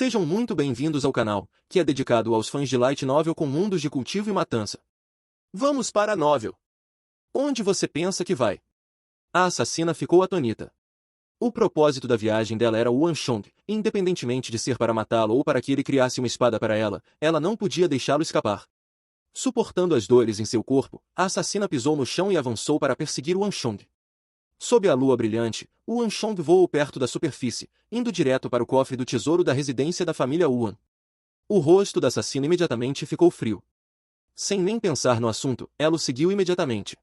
Sejam muito bem-vindos ao canal, que é dedicado aos fãs de Light Novel com mundos de cultivo e matança. Vamos para a novel. Onde você pensa que vai? A assassina ficou atônita. O propósito da viagem dela era o Wanshong, e independentemente de ser para matá-lo ou para que ele criasse uma espada para ela não podia deixá-lo escapar. Suportando as dores em seu corpo, a assassina pisou no chão e avançou para perseguir o Wanshong. Sob a lua brilhante, o Wanshong voou perto da superfície, indo direto para o cofre do tesouro da residência da família Wan. O rosto da assassina imediatamente ficou frio. Sem nem pensar no assunto, ela o seguiu imediatamente.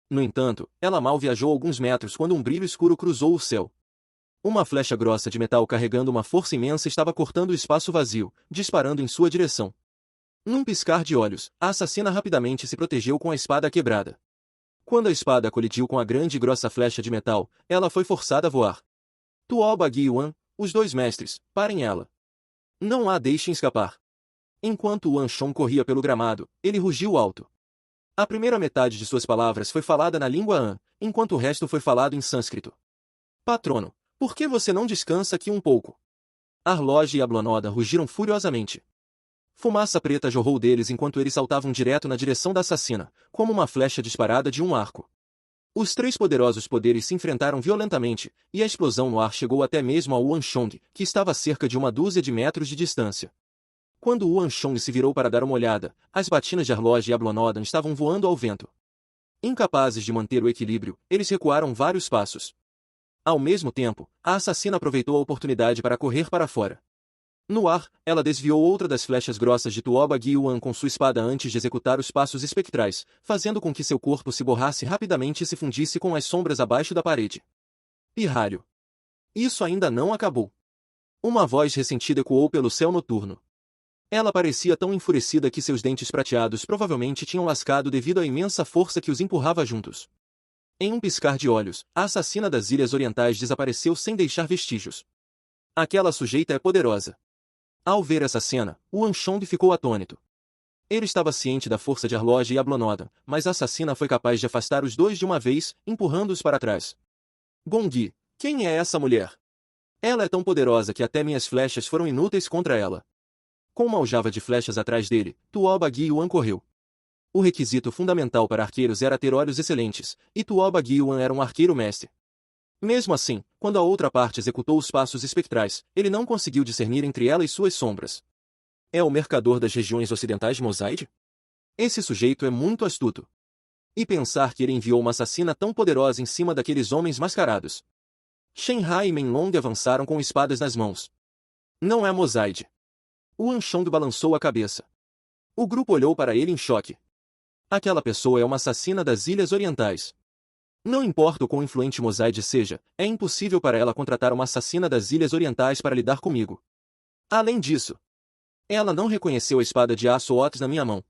No entanto, ela mal viajou alguns metros quando um brilho escuro cruzou o céu. Uma flecha grossa de metal carregando uma força imensa estava cortando o espaço vazio, disparando em sua direção. Num piscar de olhos, a assassina rapidamente se protegeu com a espada quebrada. Quando a espada colidiu com a grande e grossa flecha de metal, ela foi forçada a voar. Tuo Bagi e Wan, os dois mestres, parem ela. Não a deixem escapar. Enquanto Wanshong corria pelo gramado, ele rugiu alto. A primeira metade de suas palavras foi falada na língua Han, enquanto o resto foi falado em sânscrito. Patrono, por que você não descansa aqui um pouco? Arloge e Ablonoda rugiram furiosamente. Fumaça preta jorrou deles enquanto eles saltavam direto na direção da assassina, como uma flecha disparada de um arco. Os três poderosos poderes se enfrentaram violentamente, e a explosão no ar chegou até mesmo ao Wanshong, que estava a cerca de uma dúzia de metros de distância. Quando o Wanshong se virou para dar uma olhada, as batinas de Arloge e Ablonodan estavam voando ao vento. Incapazes de manter o equilíbrio, eles recuaram vários passos. Ao mesmo tempo, a assassina aproveitou a oportunidade para correr para fora. No ar, ela desviou outra das flechas grossas de Tuo Bagi e Wan com sua espada antes de executar os passos espectrais, fazendo com que seu corpo se borrasse rapidamente e se fundisse com as sombras abaixo da parede. Pirralho! Isso ainda não acabou. Uma voz ressentida ecoou pelo céu noturno. Ela parecia tão enfurecida que seus dentes prateados provavelmente tinham lascado devido à imensa força que os empurrava juntos. Em um piscar de olhos, a assassina das Ilhas Orientais desapareceu sem deixar vestígios. Aquela sujeita é poderosa. Ao ver essa cena, o Wanshong ficou atônito. Ele estava ciente da força de Arloge e Ablonoda, mas a assassina foi capaz de afastar os dois de uma vez, empurrando-os para trás. Gongyi, quem é essa mulher? Ela é tão poderosa que até minhas flechas foram inúteis contra ela. Com uma aljava de flechas atrás dele, Tuo Bagi e Wan correu. O requisito fundamental para arqueiros era ter olhos excelentes, e Tuo Bagi e Wan era um arqueiro mestre. Mesmo assim, quando a outra parte executou os passos espectrais, ele não conseguiu discernir entre ela e suas sombras. É o mercador das regiões ocidentais de Mosaide? Esse sujeito é muito astuto. E pensar que ele enviou uma assassina tão poderosa em cima daqueles homens mascarados. Shenhai e Menlong avançaram com espadas nas mãos. Não é Mosaide. O Wanshong balançou a cabeça. O grupo olhou para ele em choque. Aquela pessoa é uma assassina das Ilhas Orientais. Não importa o quão influente Mosaide seja, é impossível para ela contratar uma assassina das Ilhas Orientais para lidar comigo. Além disso, ela não reconheceu a espada de aço Otis na minha mão.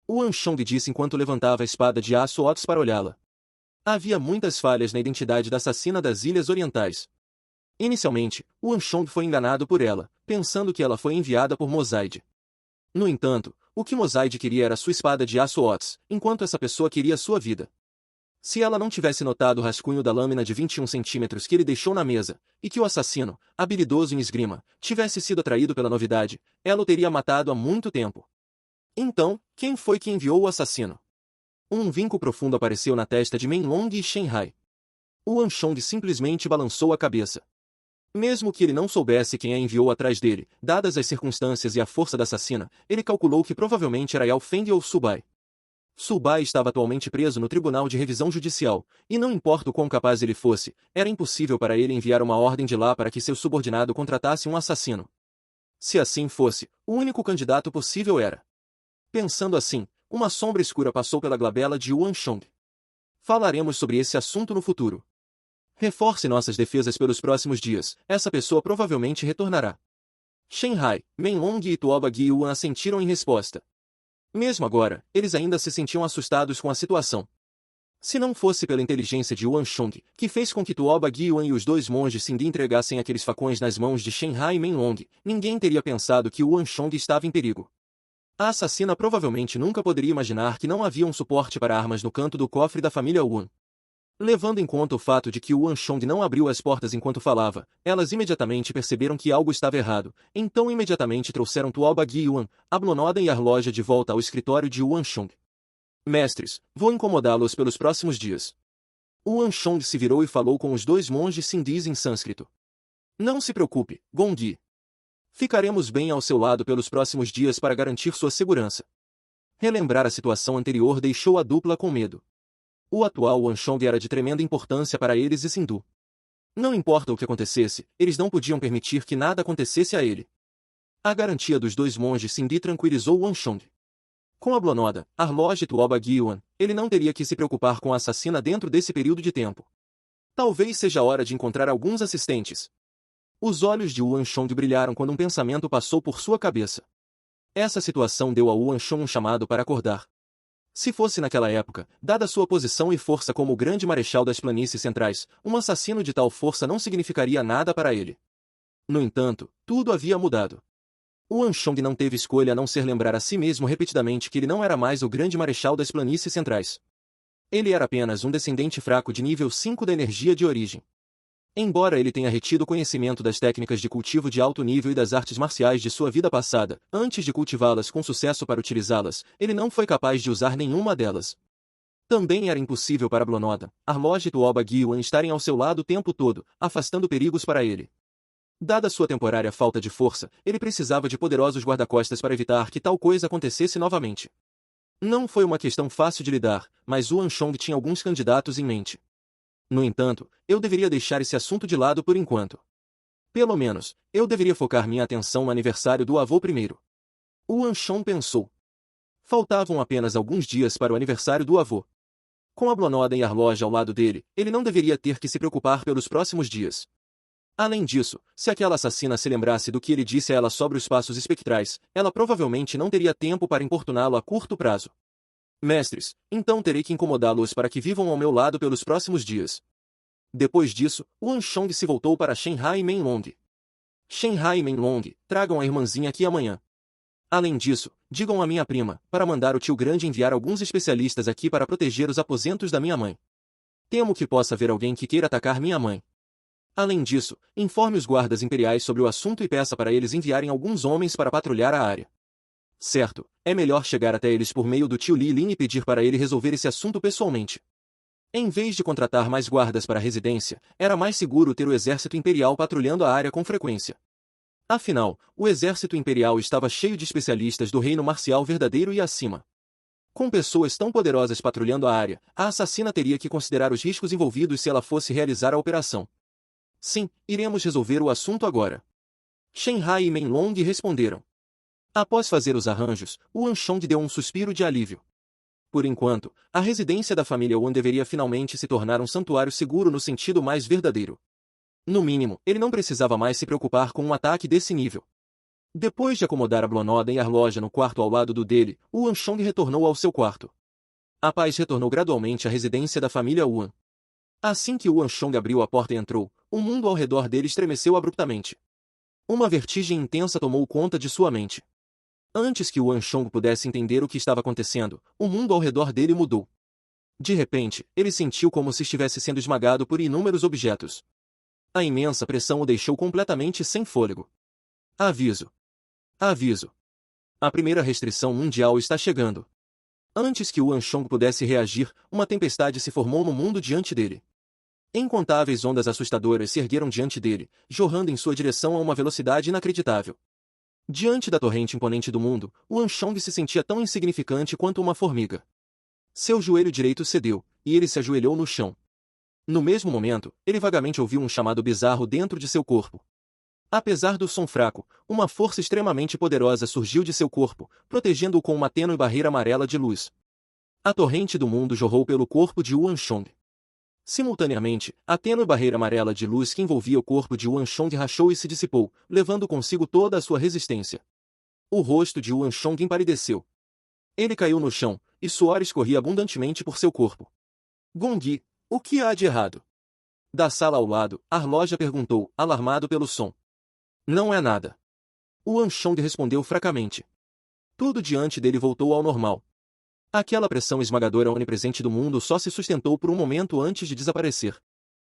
O Wanshong disse enquanto levantava a espada de aço Otis para olhá-la. Havia muitas falhas na identidade da assassina das Ilhas Orientais. Inicialmente, o Wanshong foi enganado por ela, pensando que ela foi enviada por Mosaide. No entanto, o que Mosaide queria era sua espada de aço Otis, enquanto essa pessoa queria sua vida. Se ela não tivesse notado o rascunho da lâmina de 21 centímetros que ele deixou na mesa, e que o assassino, habilidoso em esgrima, tivesse sido atraído pela novidade, ela o teria matado há muito tempo. Então, quem foi que enviou o assassino? Um vinco profundo apareceu na testa de Menlong e Shenhai. O Wanshong simplesmente balançou a cabeça. Mesmo que ele não soubesse quem a enviou atrás dele, dadas as circunstâncias e a força da assassina, ele calculou que provavelmente era Yao Feng ou Subai. Subai estava atualmente preso no Tribunal de Revisão Judicial, e não importa o quão capaz ele fosse, era impossível para ele enviar uma ordem de lá para que seu subordinado contratasse um assassino. Se assim fosse, o único candidato possível era. Pensando assim, uma sombra escura passou pela glabela de Wanshong. Falaremos sobre esse assunto no futuro. Reforce nossas defesas pelos próximos dias, essa pessoa provavelmente retornará. Shenhai, Menlong e Tuo Bagi e Wan assentiram em resposta. Mesmo agora, eles ainda se sentiam assustados com a situação. Se não fosse pela inteligência de Wanshong, que fez com que Tuo Bagi e Wan e os dois monges Sindhi entregassem aqueles facões nas mãos de Shenhai e Menlong, ninguém teria pensado que Wanshong estava em perigo. A assassina provavelmente nunca poderia imaginar que não havia um suporte para armas no canto do cofre da família Wan. Levando em conta o fato de que Yuan Shong não abriu as portas enquanto falava, elas imediatamente perceberam que algo estava errado, então imediatamente trouxeram Tuo Bagi Yuan, a Blonoda e a Arloja de volta ao escritório de Yuan Shong. Mestres, vou incomodá-los pelos próximos dias. Yuan Shong se virou e falou com os dois monges Sindis em sânscrito. Não se preocupe, Gongyi. Ficaremos bem ao seu lado pelos próximos dias para garantir sua segurança. Relembrar a situação anterior deixou a dupla com medo. O atual Yuan Shong era de tremenda importância para eles e Sindu. Não importa o que acontecesse, eles não podiam permitir que nada acontecesse a ele. A garantia dos dois monges Sindi tranquilizou Yuan Shong. Com a Blonoda, Arloj e Tuo Bagi Yuan, ele não teria que se preocupar com a assassina dentro desse período de tempo. Talvez seja a hora de encontrar alguns assistentes. Os olhos de Yuan Shong brilharam quando um pensamento passou por sua cabeça. Essa situação deu a Yuan Shong um chamado para acordar. Se fosse naquela época, dada sua posição e força como o grande marechal das planícies centrais, um assassino de tal força não significaria nada para ele. No entanto, tudo havia mudado. Yuan Shong não teve escolha a não ser lembrar a si mesmo repetidamente que ele não era mais o grande marechal das planícies centrais. Ele era apenas um descendente fraco de nível 5 da energia de origem. Embora ele tenha retido conhecimento das técnicas de cultivo de alto nível e das artes marciais de sua vida passada, antes de cultivá-las com sucesso para utilizá-las, ele não foi capaz de usar nenhuma delas. Também era impossível para Blonoda, Arloj e Tuo Bagi Yuan estarem ao seu lado o tempo todo, afastando perigos para ele. Dada sua temporária falta de força, ele precisava de poderosos guarda-costas para evitar que tal coisa acontecesse novamente. Não foi uma questão fácil de lidar, mas Yuan Shong tinha alguns candidatos em mente. No entanto, eu deveria deixar esse assunto de lado por enquanto. Pelo menos, eu deveria focar minha atenção no aniversário do avô primeiro. Yuan Shong pensou. Faltavam apenas alguns dias para o aniversário do avô. Com a Blonoda e Arloj ao lado dele, ele não deveria ter que se preocupar pelos próximos dias. Além disso, se aquela assassina se lembrasse do que ele disse a ela sobre os passos espectrais, ela provavelmente não teria tempo para importuná-lo a curto prazo. Mestres, então terei que incomodá-los para que vivam ao meu lado pelos próximos dias. Depois disso, Yuan Shong se voltou para Shenhai Menlong. Shenhai Menlong, tragam a irmãzinha aqui amanhã. Além disso, digam à minha prima, para mandar o tio grande enviar alguns especialistas aqui para proteger os aposentos da minha mãe. Temo que possa haver alguém que queira atacar minha mãe. Além disso, informe os guardas imperiais sobre o assunto e peça para eles enviarem alguns homens para patrulhar a área. Certo, é melhor chegar até eles por meio do tio Li Lin e pedir para ele resolver esse assunto pessoalmente. Em vez de contratar mais guardas para a residência, era mais seguro ter o exército imperial patrulhando a área com frequência. Afinal, o exército imperial estava cheio de especialistas do reino marcial verdadeiro e acima. Com pessoas tão poderosas patrulhando a área, a assassina teria que considerar os riscos envolvidos se ela fosse realizar a operação. Sim, iremos resolver o assunto agora. Shenhai e Menlong responderam. Após fazer os arranjos, Yuan Shong deu um suspiro de alívio. Por enquanto, a residência da família Yuan deveria finalmente se tornar um santuário seguro no sentido mais verdadeiro. No mínimo, ele não precisava mais se preocupar com um ataque desse nível. Depois de acomodar a Blonoda e a Arloja no quarto ao lado do dele, Yuan Shong retornou ao seu quarto. A paz retornou gradualmente à residência da família Yuan. Assim que Yuan Shong abriu a porta e entrou, o mundo ao redor dele estremeceu abruptamente. Uma vertigem intensa tomou conta de sua mente. Antes que Yuan Shong pudesse entender o que estava acontecendo, o mundo ao redor dele mudou. De repente, ele sentiu como se estivesse sendo esmagado por inúmeros objetos. A imensa pressão o deixou completamente sem fôlego. Aviso! Aviso! A primeira restrição mundial está chegando. Antes que Yuan Shong pudesse reagir, uma tempestade se formou no mundo diante dele. Incontáveis ondas assustadoras se ergueram diante dele, jorrando em sua direção a uma velocidade inacreditável. Diante da torrente imponente do mundo, Yuan Shong se sentia tão insignificante quanto uma formiga. Seu joelho direito cedeu, e ele se ajoelhou no chão. No mesmo momento, ele vagamente ouviu um chamado bizarro dentro de seu corpo. Apesar do som fraco, uma força extremamente poderosa surgiu de seu corpo, protegendo-o com uma tênue barreira amarela de luz. A torrente do mundo jorrou pelo corpo de Yuan Shong. Simultaneamente, a tênue barreira amarela de luz que envolvia o corpo de Yuan Shong rachou e se dissipou, levando consigo toda a sua resistência. O rosto de Yuan Shong empalideceu. Ele caiu no chão, e suor escorria abundantemente por seu corpo. Gongyi, o que há de errado? Da sala ao lado, Arloja perguntou, alarmado pelo som. Não é nada. Yuan Shong respondeu fracamente. Tudo diante dele voltou ao normal. Aquela pressão esmagadora onipresente do mundo só se sustentou por um momento antes de desaparecer.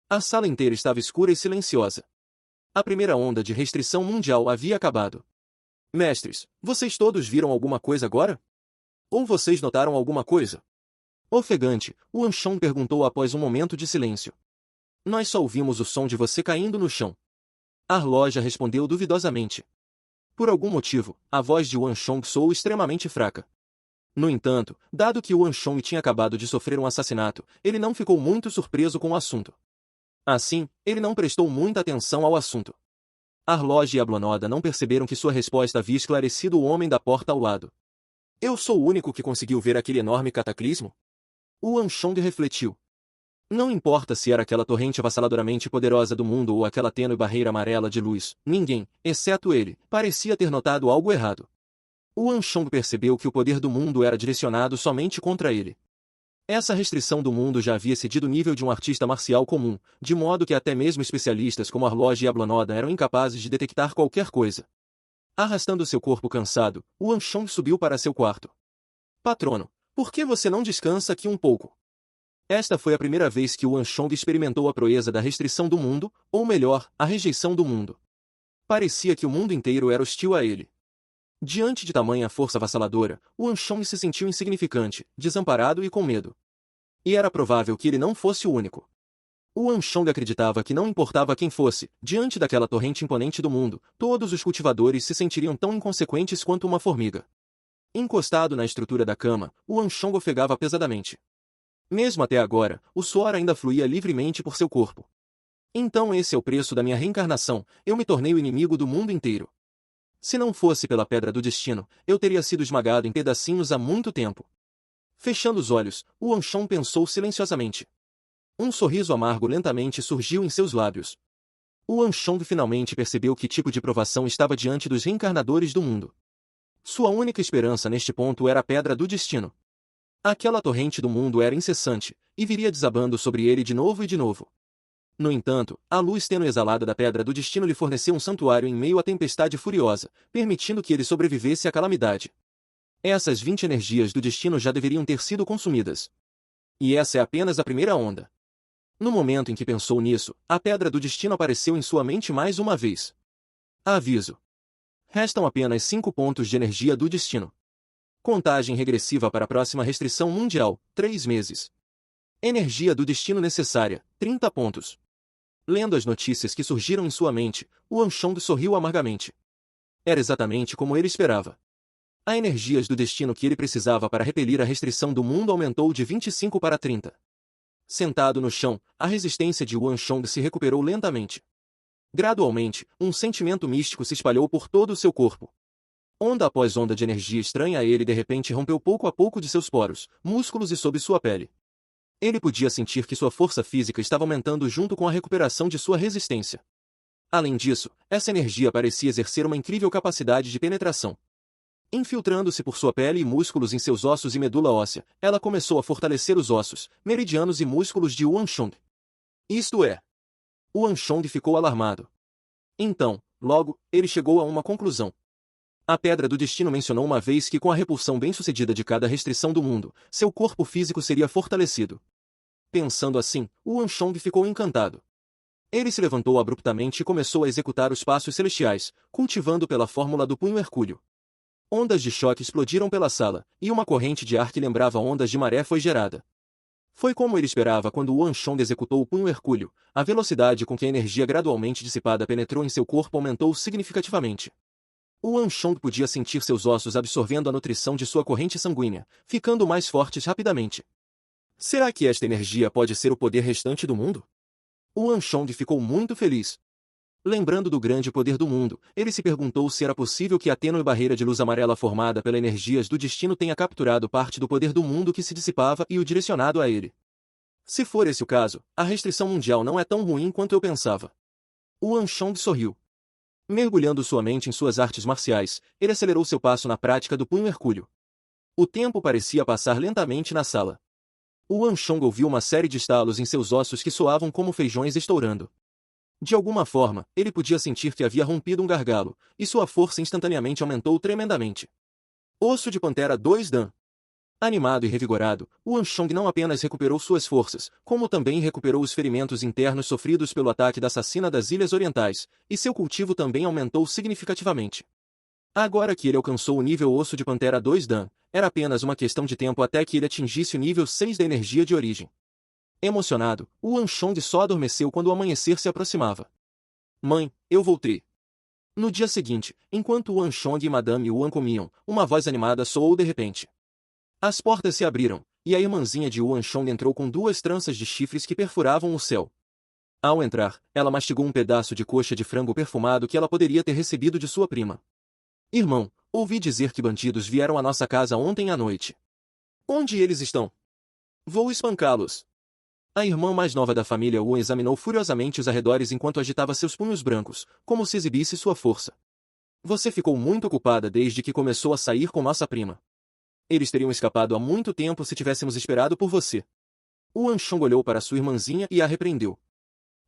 A sala inteira estava escura e silenciosa. A primeira onda de restrição mundial havia acabado. Mestres, vocês todos viram alguma coisa agora? Ou vocês notaram alguma coisa? Ofegante, o Anshong perguntou após um momento de silêncio. Nós só ouvimos o som de você caindo no chão. Arloja respondeu duvidosamente. Por algum motivo, a voz de Anshong soou extremamente fraca. No entanto, dado que Anshong tinha acabado de sofrer um assassinato, ele não ficou muito surpreso com o assunto. Assim, ele não prestou muita atenção ao assunto. Arloja e Ablonoda não perceberam que sua resposta havia esclarecido o homem da porta ao lado. Eu sou o único que conseguiu ver aquele enorme cataclismo? O Anshong refletiu. Não importa se era aquela torrente avassaladoramente poderosa do mundo ou aquela tênue barreira amarela de luz, ninguém, exceto ele, parecia ter notado algo errado. O Anshong percebeu que o poder do mundo era direcionado somente contra ele. Essa restrição do mundo já havia excedido o nível de um artista marcial comum, de modo que até mesmo especialistas como Arloja e Ablonoda eram incapazes de detectar qualquer coisa. Arrastando seu corpo cansado, o Anshong subiu para seu quarto. Patrono, por que você não descansa aqui um pouco? Esta foi a primeira vez que o Anshong experimentou a proeza da restrição do mundo, ou melhor, a rejeição do mundo. Parecia que o mundo inteiro era hostil a ele. Diante de tamanha força avassaladora, o Anshong se sentiu insignificante, desamparado e com medo. E era provável que ele não fosse o único. O Anshong acreditava que não importava quem fosse, diante daquela torrente imponente do mundo, todos os cultivadores se sentiriam tão inconsequentes quanto uma formiga. Encostado na estrutura da cama, o Anshong ofegava pesadamente. Mesmo até agora, o suor ainda fluía livremente por seu corpo. Então esse é o preço da minha reencarnação, eu me tornei o inimigo do mundo inteiro. Se não fosse pela pedra do destino, eu teria sido esmagado em pedacinhos há muito tempo. Fechando os olhos, o Anshong pensou silenciosamente. Um sorriso amargo lentamente surgiu em seus lábios. O Anshong finalmente percebeu que tipo de provação estava diante dos reencarnadores do mundo. Sua única esperança neste ponto era a pedra do destino. Aquela torrente do mundo era incessante, e viria desabando sobre ele de novo e de novo. No entanto, a luz tênue exalada da pedra do destino lhe forneceu um santuário em meio à tempestade furiosa, permitindo que ele sobrevivesse à calamidade. Essas 20 energias do destino já deveriam ter sido consumidas. E essa é apenas a primeira onda. No momento em que pensou nisso, a pedra do destino apareceu em sua mente mais uma vez. Aviso. Restam apenas 5 pontos de energia do destino. Contagem regressiva para a próxima restrição mundial, 3 meses. Energia do destino necessária, 30 pontos. Lendo as notícias que surgiram em sua mente, o Anshong sorriu amargamente. Era exatamente como ele esperava. A energias do destino que ele precisava para repelir a restrição do mundo aumentou de 25 para 30. Sentado no chão, a resistência de Anshong se recuperou lentamente. Gradualmente, um sentimento místico se espalhou por todo o seu corpo. Onda após onda de energia estranha a ele de repente rompeu pouco a pouco de seus poros, músculos e sob sua pele. Ele podia sentir que sua força física estava aumentando junto com a recuperação de sua resistência. Além disso, essa energia parecia exercer uma incrível capacidade de penetração. Infiltrando-se por sua pele e músculos em seus ossos e medula óssea, ela começou a fortalecer os ossos, meridianos e músculos de Anshong. Isto é. O Anshong ficou alarmado. Então, logo, ele chegou a uma conclusão. A pedra do destino mencionou uma vez que com a repulsão bem-sucedida de cada restrição do mundo, seu corpo físico seria fortalecido. Pensando assim, o Anshong ficou encantado. Ele se levantou abruptamente e começou a executar os passos celestiais, cultivando pela fórmula do punho hercúleo. Ondas de choque explodiram pela sala, e uma corrente de ar que lembrava ondas de maré foi gerada. Foi como ele esperava quando o Anshong executou o punho hercúleo, a velocidade com que a energia gradualmente dissipada penetrou em seu corpo aumentou significativamente. O Anshong podia sentir seus ossos absorvendo a nutrição de sua corrente sanguínea, ficando mais fortes rapidamente. Será que esta energia pode ser o poder restante do mundo? O Anshong ficou muito feliz. Lembrando do grande poder do mundo, ele se perguntou se era possível que a tênue barreira de luz amarela formada pelas energias do destino tenha capturado parte do poder do mundo que se dissipava e o direcionado a ele. Se for esse o caso, a restrição mundial não é tão ruim quanto eu pensava. O Anshong sorriu. Mergulhando sua mente em suas artes marciais, ele acelerou seu passo na prática do punho hercúleo. O tempo parecia passar lentamente na sala. O Anshong ouviu uma série de estalos em seus ossos que soavam como feijões estourando. De alguma forma, ele podia sentir que havia rompido um gargalo, e sua força instantaneamente aumentou tremendamente. Osso de Pantera 2 Dan. Animado e revigorado, Yuan Shong não apenas recuperou suas forças, como também recuperou os ferimentos internos sofridos pelo ataque da assassina das Ilhas Orientais, e seu cultivo também aumentou significativamente. Agora que ele alcançou o nível Osso de Pantera 2 Dan, era apenas uma questão de tempo até que ele atingisse o nível 6 da energia de origem. Emocionado, Yuan Shong só adormeceu quando o amanhecer se aproximava. Mãe, eu voltei. No dia seguinte, enquanto Yuan Shong e Madame Yuan comiam, uma voz animada soou de repente. As portas se abriram, e a irmãzinha de Yuan Shong entrou com duas tranças de chifres que perfuravam o céu. Ao entrar, ela mastigou um pedaço de coxa de frango perfumado que ela poderia ter recebido de sua prima. Irmão, ouvi dizer que bandidos vieram à nossa casa ontem à noite. Onde eles estão? Vou espancá-los. A irmã mais nova da família Wu examinou furiosamente os arredores enquanto agitava seus punhos brancos, como se exibisse sua força. Você ficou muito ocupada desde que começou a sair com nossa prima. Eles teriam escapado há muito tempo se tivéssemos esperado por você. Yuan Shong olhou para sua irmãzinha e a repreendeu.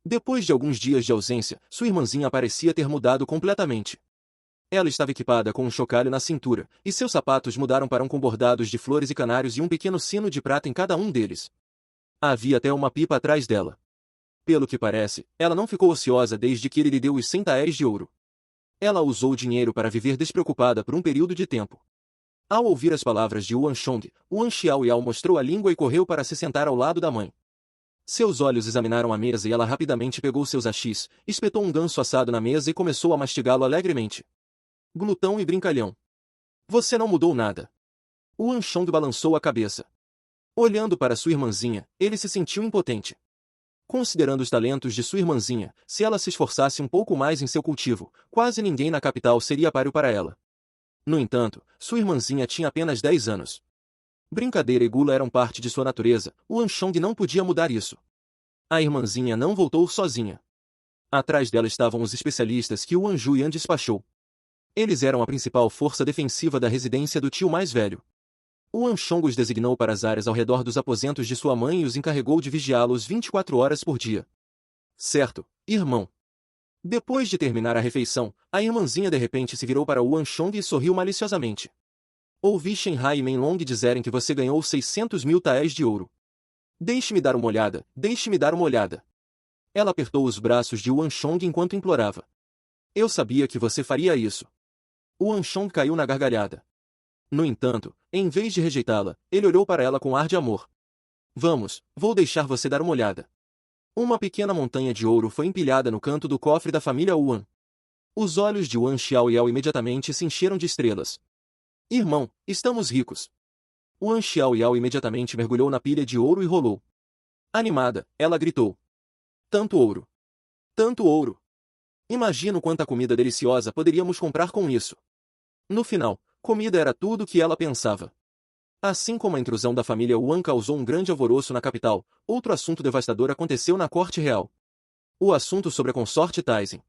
Depois de alguns dias de ausência, sua irmãzinha parecia ter mudado completamente. Ela estava equipada com um chocalho na cintura, e seus sapatos mudaram para com bordados de flores e canários e um pequeno sino de prata em cada um deles. Havia até uma pipa atrás dela. Pelo que parece, ela não ficou ociosa desde que ele lhe deu os 100 taéis de ouro. Ela usou o dinheiro para viver despreocupada por um período de tempo. Ao ouvir as palavras de Yuan Shong, Yuan Xiaoyao mostrou a língua e correu para se sentar ao lado da mãe. Seus olhos examinaram a mesa e ela rapidamente pegou seus hachis, espetou um ganso assado na mesa e começou a mastigá-lo alegremente. Glutão e brincalhão. Você não mudou nada. Yuan Shong balançou a cabeça. Olhando para sua irmãzinha, ele se sentiu impotente. Considerando os talentos de sua irmãzinha, se ela se esforçasse um pouco mais em seu cultivo, quase ninguém na capital seria páreo para ela. No entanto, sua irmãzinha tinha apenas 10 anos. Brincadeira e gula eram parte de sua natureza, Yuan Shong não podia mudar isso. A irmãzinha não voltou sozinha. Atrás dela estavam os especialistas que Yuan Juyan despachou. Eles eram a principal força defensiva da residência do tio mais velho. Yuan Shong os designou para as áreas ao redor dos aposentos de sua mãe e os encarregou de vigiá-los 24 horas por dia. Certo, irmão. Depois de terminar a refeição, a irmãzinha de repente se virou para Yuan Shong e sorriu maliciosamente. Ouvi Shenhai e Menlong dizerem que você ganhou 600 mil taéis de ouro. Deixe-me dar uma olhada, deixe-me dar uma olhada. Ela apertou os braços de Yuan Shong enquanto implorava. Eu sabia que você faria isso. Yuan Shong caiu na gargalhada. No entanto, em vez de rejeitá-la, ele olhou para ela com ar de amor. Vamos, vou deixar você dar uma olhada. Uma pequena montanha de ouro foi empilhada no canto do cofre da família Yuan. Os olhos de Yuan Xiaoyao imediatamente se encheram de estrelas. Irmão, estamos ricos. Yuan Xiaoyao imediatamente mergulhou na pilha de ouro e rolou. Animada, ela gritou. Tanto ouro! Tanto ouro! Imagino quanta comida deliciosa poderíamos comprar com isso. No final, comida era tudo o que ela pensava. Assim como a intrusão da família Yuan causou um grande alvoroço na capital, outro assunto devastador aconteceu na corte real. O assunto sobre a consorte Taizen.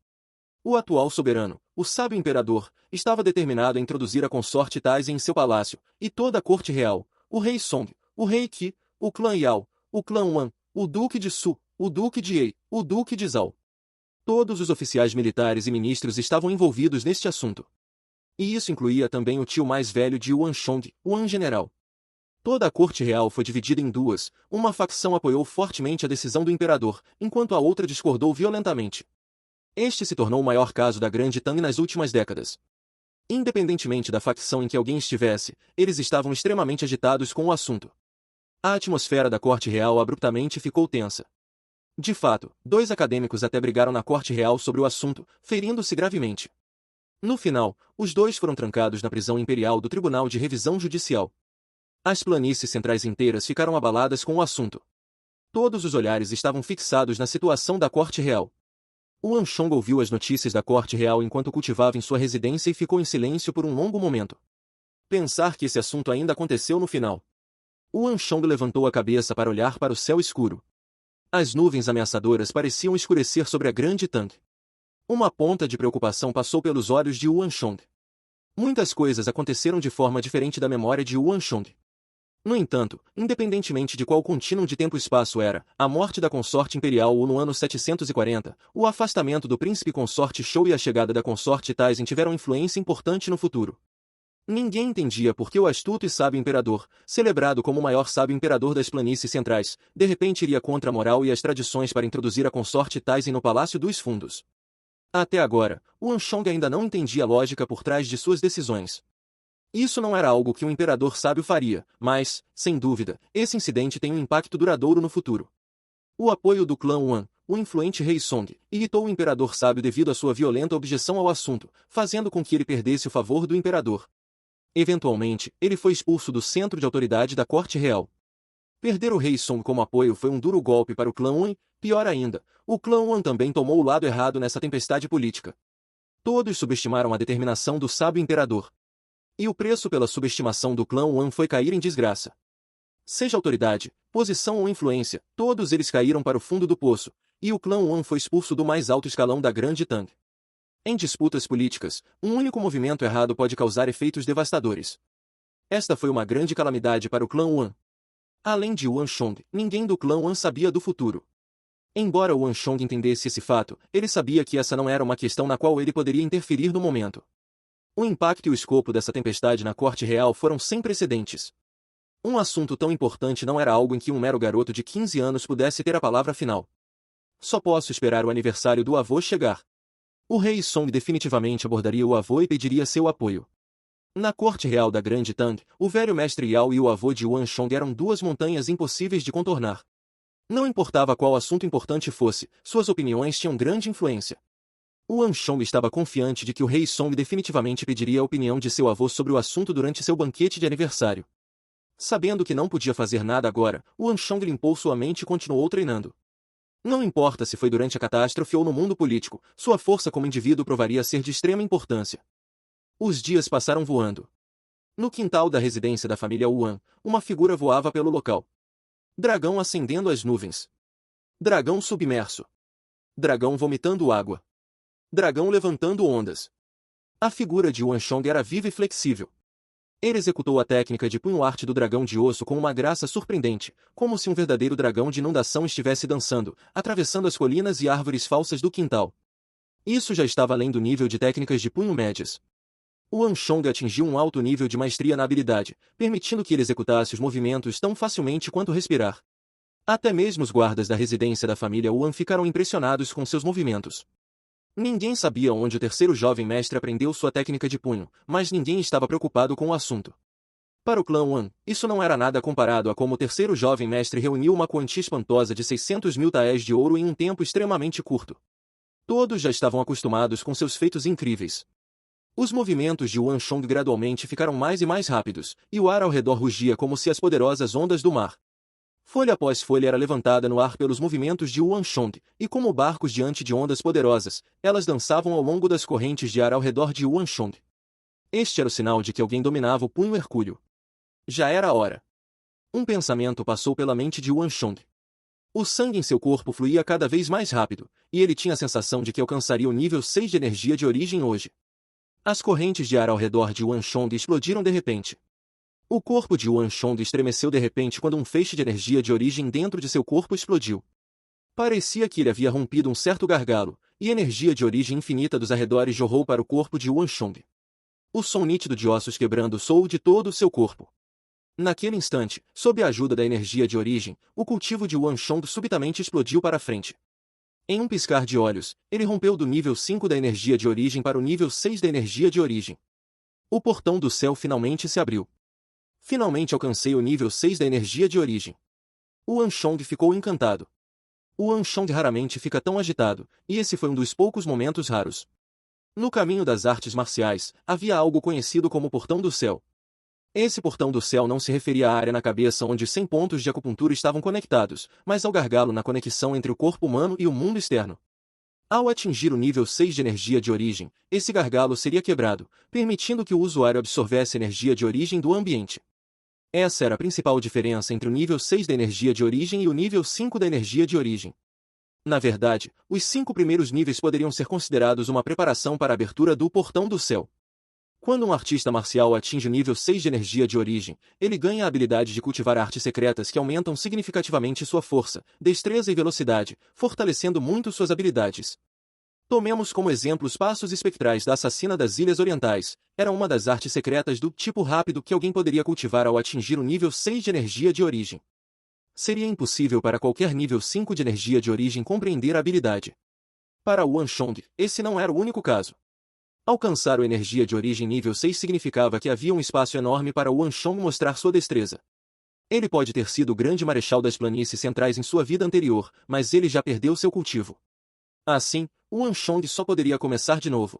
O atual soberano, o sábio imperador, estava determinado a introduzir a consorte Taizen em seu palácio, e toda a corte real, o rei Song, o rei Qi, o clã Yao, o clã Wan, o duque de Su, o duque de Ei, o duque de Zhao. Todos os oficiais militares e ministros estavam envolvidos neste assunto. E isso incluía também o tio mais velho de Yuan Shong, o Yuan General. Toda a corte real foi dividida em duas, uma facção apoiou fortemente a decisão do imperador, enquanto a outra discordou violentamente. Este se tornou o maior caso da Grande Tang nas últimas décadas. Independentemente da facção em que alguém estivesse, eles estavam extremamente agitados com o assunto. A atmosfera da corte real abruptamente ficou tensa. De fato, 2 acadêmicos até brigaram na corte real sobre o assunto, ferindo-se gravemente. No final, os 2 foram trancados na prisão imperial do Tribunal de Revisão Judicial. As planícies centrais inteiras ficaram abaladas com o assunto. Todos os olhares estavam fixados na situação da corte real. Yuan Shong ouviu as notícias da corte real enquanto cultivava em sua residência e ficou em silêncio por um longo momento. Pensar que esse assunto ainda aconteceu no final. Yuan Shong levantou a cabeça para olhar para o céu escuro. As nuvens ameaçadoras pareciam escurecer sobre a grande Tang. Uma ponta de preocupação passou pelos olhos de Yuan Shong. Muitas coisas aconteceram de forma diferente da memória de Yuan Shong. No entanto, independentemente de qual contínuo de tempo e espaço era, a morte da consorte imperial Wu no ano 740, o afastamento do príncipe consorte Shou e a chegada da consorte Taizen tiveram influência importante no futuro. Ninguém entendia por que o astuto e sábio imperador, celebrado como o maior sábio imperador das planícies centrais, de repente iria contra a moral e as tradições para introduzir a consorte Taizen no Palácio dos Fundos. Até agora, o Anshong ainda não entendia a lógica por trás de suas decisões. Isso não era algo que um imperador sábio faria, mas, sem dúvida, esse incidente tem um impacto duradouro no futuro. O apoio do clã Wan, o influente rei Song, irritou o imperador sábio devido à sua violenta objeção ao assunto, fazendo com que ele perdesse o favor do imperador. Eventualmente, ele foi expulso do centro de autoridade da corte real. Perder o rei Song como apoio foi um duro golpe para o clã Wan, pior ainda, o clã Wan também tomou o lado errado nessa tempestade política. Todos subestimaram a determinação do sábio imperador. E o preço pela subestimação do clã Wan foi cair em desgraça. Seja autoridade, posição ou influência, todos eles caíram para o fundo do poço, e o clã Wan foi expulso do mais alto escalão da Grande Tang. Em disputas políticas, um único movimento errado pode causar efeitos devastadores. Esta foi uma grande calamidade para o clã Wan. Além de Wan Shong, ninguém do clã Wan sabia do futuro. Embora Wan Shong entendesse esse fato, ele sabia que essa não era uma questão na qual ele poderia interferir no momento. O impacto e o escopo dessa tempestade na corte real foram sem precedentes. Um assunto tão importante não era algo em que um mero garoto de 15 anos pudesse ter a palavra final. Só posso esperar o aniversário do avô chegar. O rei Song definitivamente abordaria o avô e pediria seu apoio. Na corte real da Grande Tang, o velho mestre Yao e o avô de Wan Shong eram duas montanhas impossíveis de contornar. Não importava qual assunto importante fosse, suas opiniões tinham grande influência. Wan Shong estava confiante de que o rei Song definitivamente pediria a opinião de seu avô sobre o assunto durante seu banquete de aniversário. Sabendo que não podia fazer nada agora, Wan Shong limpou sua mente e continuou treinando. Não importa se foi durante a catástrofe ou no mundo político, sua força como indivíduo provaria ser de extrema importância. Os dias passaram voando. No quintal da residência da família Wan, uma figura voava pelo local. Dragão ascendendo as nuvens. Dragão submerso. Dragão vomitando água. Dragão levantando ondas. A figura de Wan Shong era viva e flexível. Ele executou a técnica de punho-arte do dragão de osso com uma graça surpreendente, como se um verdadeiro dragão de inundação estivesse dançando, atravessando as colinas e árvores falsas do quintal. Isso já estava além do nível de técnicas de punho médias. Wan Shong atingiu um alto nível de maestria na habilidade, permitindo que ele executasse os movimentos tão facilmente quanto respirar. Até mesmo os guardas da residência da família Wan ficaram impressionados com seus movimentos. Ninguém sabia onde o terceiro jovem mestre aprendeu sua técnica de punho, mas ninguém estava preocupado com o assunto. Para o clã Wan, isso não era nada comparado a como o terceiro jovem mestre reuniu uma quantia espantosa de 600 mil taés de ouro em um tempo extremamente curto. Todos já estavam acostumados com seus feitos incríveis. Os movimentos de Wan Shong gradualmente ficaram mais e mais rápidos, e o ar ao redor rugia como se as poderosas ondas do mar. Folha após folha era levantada no ar pelos movimentos de Wan Shong, e como barcos diante de ondas poderosas, elas dançavam ao longo das correntes de ar ao redor de Wan Shong. Este era o sinal de que alguém dominava o punho hercúleo. Já era a hora. Um pensamento passou pela mente de Wan Shong. O sangue em seu corpo fluía cada vez mais rápido, e ele tinha a sensação de que alcançaria o nível 6 de energia de origem hoje. As correntes de ar ao redor de Wan Shong explodiram de repente. O corpo de Wan Shong estremeceu de repente quando um feixe de energia de origem dentro de seu corpo explodiu. Parecia que ele havia rompido um certo gargalo, e energia de origem infinita dos arredores jorrou para o corpo de Wan Shong. O som nítido de ossos quebrando soou de todo o seu corpo. Naquele instante, sob a ajuda da energia de origem, o cultivo de Wan Shong subitamente explodiu para frente. Em um piscar de olhos, ele rompeu do nível 5 da energia de origem para o nível 6 da energia de origem. O portão do céu finalmente se abriu. Finalmente alcancei o nível 6 da energia de origem. O Wan Shong ficou encantado. O Wan Shong raramente fica tão agitado, e esse foi um dos poucos momentos raros. No caminho das artes marciais, havia algo conhecido como Portão do Céu. Esse Portão do Céu não se referia à área na cabeça onde 100 pontos de acupuntura estavam conectados, mas ao gargalo na conexão entre o corpo humano e o mundo externo. Ao atingir o nível 6 de energia de origem, esse gargalo seria quebrado, permitindo que o usuário absorvesse energia de origem do ambiente. Essa era a principal diferença entre o nível 6 da energia de origem e o nível 5 da energia de origem. Na verdade, os 5 primeiros níveis poderiam ser considerados uma preparação para a abertura do Portão do Céu. Quando um artista marcial atinge o nível 6 de energia de origem, ele ganha a habilidade de cultivar artes secretas que aumentam significativamente sua força, destreza e velocidade, fortalecendo muito suas habilidades. Tomemos como exemplo os passos espectrais da assassina das Ilhas Orientais. Era uma das artes secretas do tipo rápido que alguém poderia cultivar ao atingir o nível 6 de energia de origem. Seria impossível para qualquer nível 5 de energia de origem compreender a habilidade. Para Yuan Shong, esse não era o único caso. Alcançar a energia de origem nível 6 significava que havia um espaço enorme para Yuan Shong mostrar sua destreza. Ele pode ter sido o grande marechal das planícies centrais em sua vida anterior, mas ele já perdeu seu cultivo. Assim, Yuan Shong só poderia começar de novo.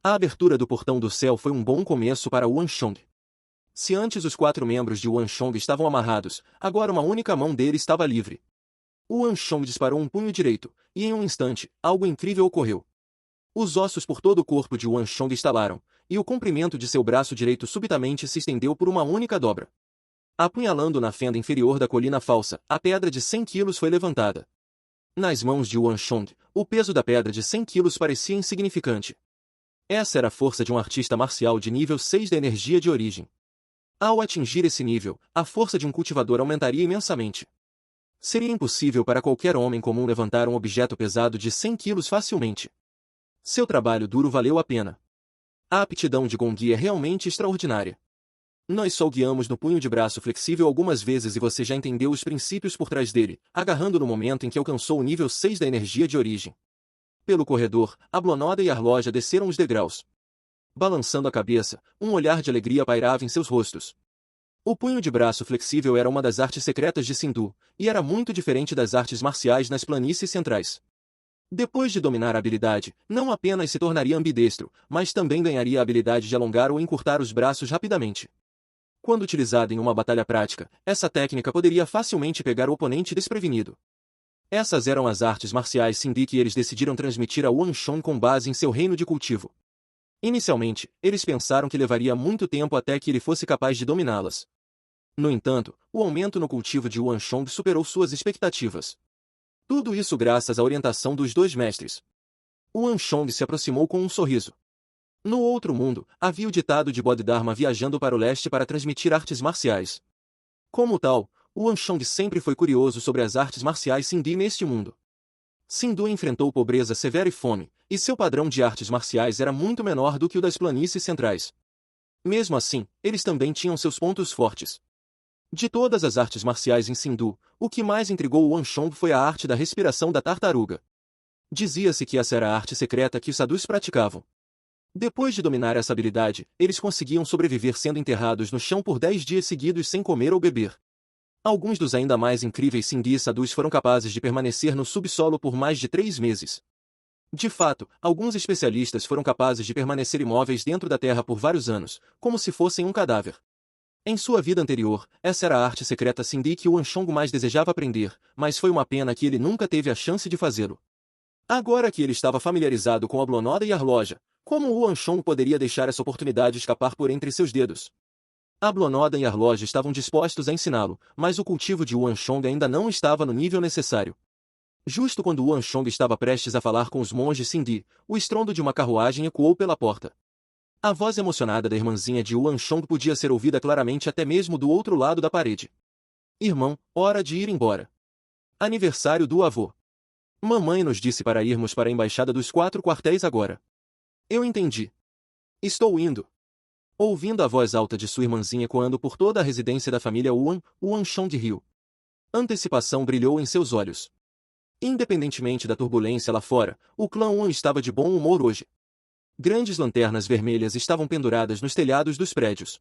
A abertura do portão do céu foi um bom começo para Yuan Shong. Se antes os 4 membros de Yuan Shong estavam amarrados, agora uma única mão dele estava livre. Yuan Shong disparou um punho direito, e em um instante, algo incrível ocorreu. Os ossos por todo o corpo de Yuan Shong estalaram, e o comprimento de seu braço direito subitamente se estendeu por uma única dobra. Apunhalando na fenda inferior da colina falsa, a pedra de 100 quilos foi levantada. Nas mãos de Yuan Shong, o peso da pedra de 100 quilos parecia insignificante. Essa era a força de um artista marcial de nível 6 da energia de origem. Ao atingir esse nível, a força de um cultivador aumentaria imensamente. Seria impossível para qualquer homem comum levantar um objeto pesado de 100 quilos facilmente. Seu trabalho duro valeu a pena. A aptidão de Gong Yi é realmente extraordinária. Nós só o guiamos no punho de braço flexível algumas vezes e você já entendeu os princípios por trás dele, agarrando no momento em que alcançou o nível 6 da energia de origem. Pelo corredor, a Blonoda e a Arloja desceram os degraus. Balançando a cabeça, um olhar de alegria pairava em seus rostos. O punho de braço flexível era uma das artes secretas de Sindu, e era muito diferente das artes marciais nas planícies centrais. Depois de dominar a habilidade, não apenas se tornaria ambidestro, mas também ganharia a habilidade de alongar ou encurtar os braços rapidamente. Quando utilizada em uma batalha prática, essa técnica poderia facilmente pegar o oponente desprevenido. Essas eram as artes marciais Sindi que eles decidiram transmitir a Yuan Shong com base em seu reino de cultivo. Inicialmente, eles pensaram que levaria muito tempo até que ele fosse capaz de dominá-las. No entanto, o aumento no cultivo de Yuan Shong superou suas expectativas. Tudo isso graças à orientação dos 2 mestres. Yuan Shong se aproximou com um sorriso. No outro mundo, havia o ditado de Bodhidharma viajando para o leste para transmitir artes marciais. Como tal, Yuan Shong sempre foi curioso sobre as artes marciais Sindi neste mundo. Sindu enfrentou pobreza severa e fome, e seu padrão de artes marciais era muito menor do que o das planícies centrais. Mesmo assim, eles também tinham seus pontos fortes. De todas as artes marciais em Sindu, o que mais intrigou Yuan Shong foi a arte da respiração da tartaruga. Dizia-se que essa era a arte secreta que os sadhus praticavam. Depois de dominar essa habilidade, eles conseguiam sobreviver sendo enterrados no chão por 10 dias seguidos sem comer ou beber. Alguns dos ainda mais incríveis Sindi sadhus foram capazes de permanecer no subsolo por mais de 3 meses. De fato, alguns especialistas foram capazes de permanecer imóveis dentro da terra por vários anos, como se fossem um cadáver. Em sua vida anterior, essa era a arte secreta Sindi que Yuan Shong mais desejava aprender, mas foi uma pena que ele nunca teve a chance de fazê-lo. Agora que ele estava familiarizado com a Blonoda e a Arloja, como Yuan Shong poderia deixar essa oportunidade escapar por entre seus dedos? A Blonoda e a Arloja estavam dispostos a ensiná-lo, mas o cultivo de Yuan Shong ainda não estava no nível necessário. Justo quando Yuan Shong estava prestes a falar com os monges Sindi, o estrondo de uma carruagem ecoou pela porta. A voz emocionada da irmãzinha de Yuan Shong podia ser ouvida claramente até mesmo do outro lado da parede. Irmão, hora de ir embora. Aniversário do avô. Mamãe nos disse para irmos para a embaixada dos 4 quartéis agora. Eu entendi. Estou indo. Ouvindo a voz alta de sua irmãzinha ecoando por toda a residência da família Yuan Shong riu. Antecipação brilhou em seus olhos. Independentemente da turbulência lá fora, o clã Yuan estava de bom humor hoje. Grandes lanternas vermelhas estavam penduradas nos telhados dos prédios.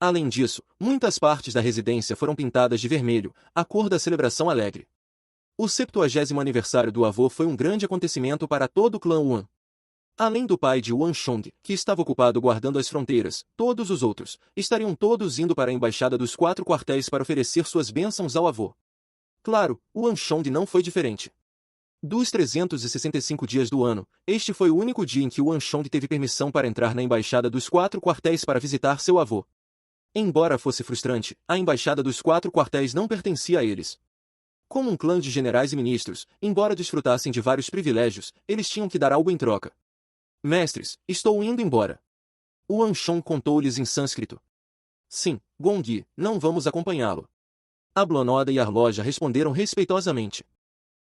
Além disso, muitas partes da residência foram pintadas de vermelho, a cor da celebração alegre. O 70º aniversário do avô foi um grande acontecimento para todo o clã Yuan. Além do pai de Yuan Shong, que estava ocupado guardando as fronteiras, todos os outros estariam todos indo para a embaixada dos 4 quartéis para oferecer suas bênçãos ao avô. Claro, Yuan Shong não foi diferente. Dos 365 dias do ano, este foi o único dia em que Yuan Shong teve permissão para entrar na embaixada dos 4 quartéis para visitar seu avô. Embora fosse frustrante, a embaixada dos 4 quartéis não pertencia a eles. Como um clã de generais e ministros, embora desfrutassem de vários privilégios, eles tinham que dar algo em troca. Mestres, estou indo embora. Yuan Shong contou-lhes em sânscrito. Sim, Gong Yi, não vamos acompanhá-lo. A Blonoda e a Arloja responderam respeitosamente.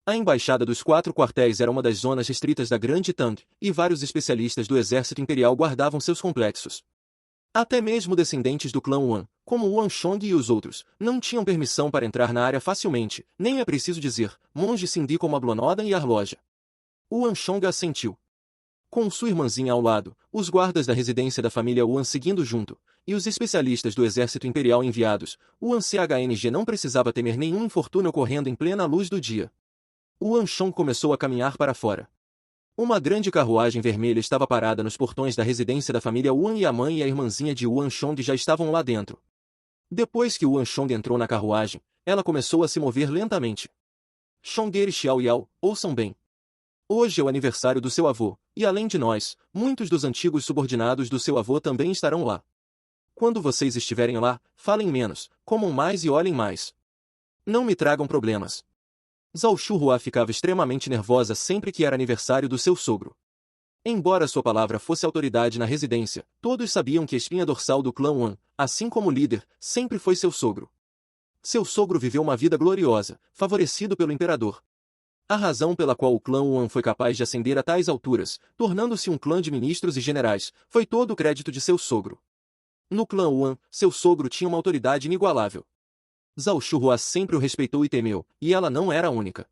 A Embaixada dos Quatro Quartéis era uma das zonas restritas da Grande Tang, e vários especialistas do exército imperial guardavam seus complexos. Até mesmo descendentes do clã Wan, como Wan Chong e os outros, não tinham permissão para entrar na área facilmente, nem é preciso dizer, monge se indicam a Blonoda e Arloja. Wan Chong assentiu. Com sua irmãzinha ao lado, os guardas da residência da família Wan seguindo junto, e os especialistas do exército imperial enviados, o Wan CHNG não precisava temer nenhum infortúnio ocorrendo em plena luz do dia. Wan Chong começou a caminhar para fora. Uma grande carruagem vermelha estava parada nos portões da residência da família Wan e a mãe e a irmãzinha de Wan Chong já estavam lá dentro. Depois que Wan Chong entrou na carruagem, ela começou a se mover lentamente. Chong'er e Xiao Yao, ouçam bem. Hoje é o aniversário do seu avô, e além de nós, muitos dos antigos subordinados do seu avô também estarão lá. Quando vocês estiverem lá, falem menos, comam mais e olhem mais. Não me tragam problemas. Zhao Shuhua ficava extremamente nervosa sempre que era aniversário do seu sogro. Embora sua palavra fosse autoridade na residência, todos sabiam que a espinha dorsal do clã Wan, assim como o líder, sempre foi seu sogro. Seu sogro viveu uma vida gloriosa, favorecido pelo imperador. A razão pela qual o clã Wan foi capaz de ascender a tais alturas, tornando-se um clã de ministros e generais, foi todo o crédito de seu sogro. No clã Wan, seu sogro tinha uma autoridade inigualável. Zhao Shuhua sempre o respeitou e temeu, e ela não era a única.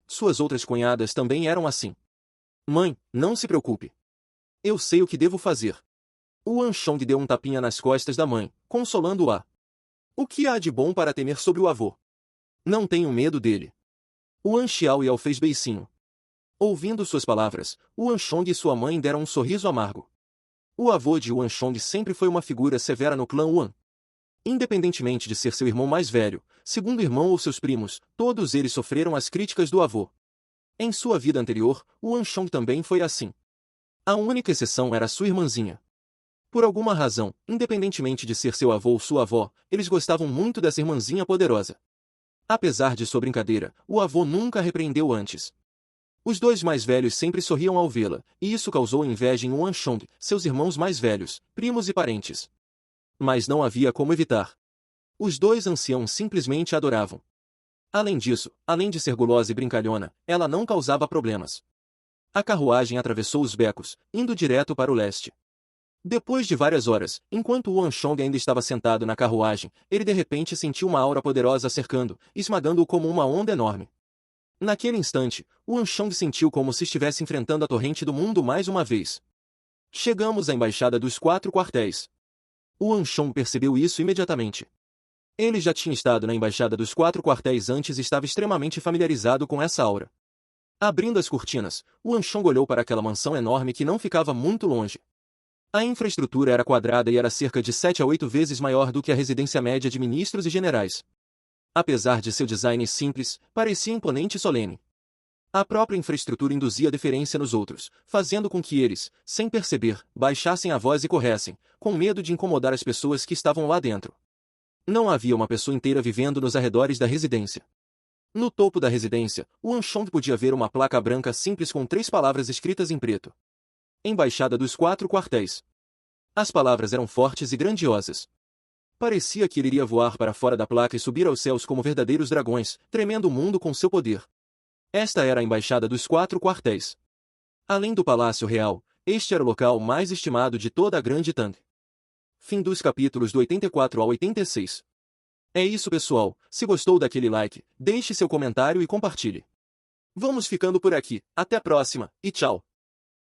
Suas outras cunhadas também eram assim. Mãe, não se preocupe. Eu sei o que devo fazer. Wan Chong deu um tapinha nas costas da mãe, consolando-a. O que há de bom para temer sobre o avô? Não tenho medo dele. Wan Xiaoyao fez beicinho. Ouvindo suas palavras, Wan Chong e sua mãe deram um sorriso amargo. O avô de Wan Chong sempre foi uma figura severa no clã Wan. Independentemente de ser seu irmão mais velho, segundo irmão ou seus primos, todos eles sofreram as críticas do avô. Em sua vida anterior, Wan Chong também foi assim. A única exceção era sua irmãzinha. Por alguma razão, independentemente de ser seu avô ou sua avó, eles gostavam muito dessa irmãzinha poderosa. Apesar de sua brincadeira, o avô nunca a repreendeu antes. Os dois mais velhos sempre sorriam ao vê-la, e isso causou inveja em Wan Chong, seus irmãos mais velhos, primos e parentes. Mas não havia como evitar. Os dois anciãos simplesmente a adoravam. Além disso, além de ser gulosa e brincalhona, ela não causava problemas. A carruagem atravessou os becos, indo direto para o leste. Depois de várias horas, enquanto Wan Chong ainda estava sentado na carruagem, ele de repente sentiu uma aura poderosa cercando, esmagando-o como uma onda enorme. Naquele instante, Wan Chong sentiu como se estivesse enfrentando a torrente do mundo mais uma vez. Chegamos à Embaixada dos Quatro Quartéis. Wan Chong percebeu isso imediatamente. Ele já tinha estado na Embaixada dos Quatro Quartéis antes e estava extremamente familiarizado com essa aura. Abrindo as cortinas, Wan Chong olhou para aquela mansão enorme que não ficava muito longe. A infraestrutura era quadrada e era cerca de 7 a 8 vezes maior do que a residência média de ministros e generais. Apesar de seu design simples, parecia imponente e solene. A própria infraestrutura induzia deferência nos outros, fazendo com que eles, sem perceber, baixassem a voz e corressem, com medo de incomodar as pessoas que estavam lá dentro. Não havia uma pessoa inteira vivendo nos arredores da residência. No topo da residência, Wan Chong podia ver uma placa branca simples com 3 palavras escritas em preto. Embaixada dos Quatro Quartéis. As palavras eram fortes e grandiosas. Parecia que ele iria voar para fora da placa e subir aos céus como verdadeiros dragões, tremendo o mundo com seu poder. Esta era a Embaixada dos Quatro Quartéis. Além do Palácio Real, este era o local mais estimado de toda a Grande Tang. Fim dos capítulos do 84 ao 86. É isso, pessoal. Se gostou daquele like, deixe seu comentário e compartilhe. Vamos ficando por aqui. Até a próxima, e tchau!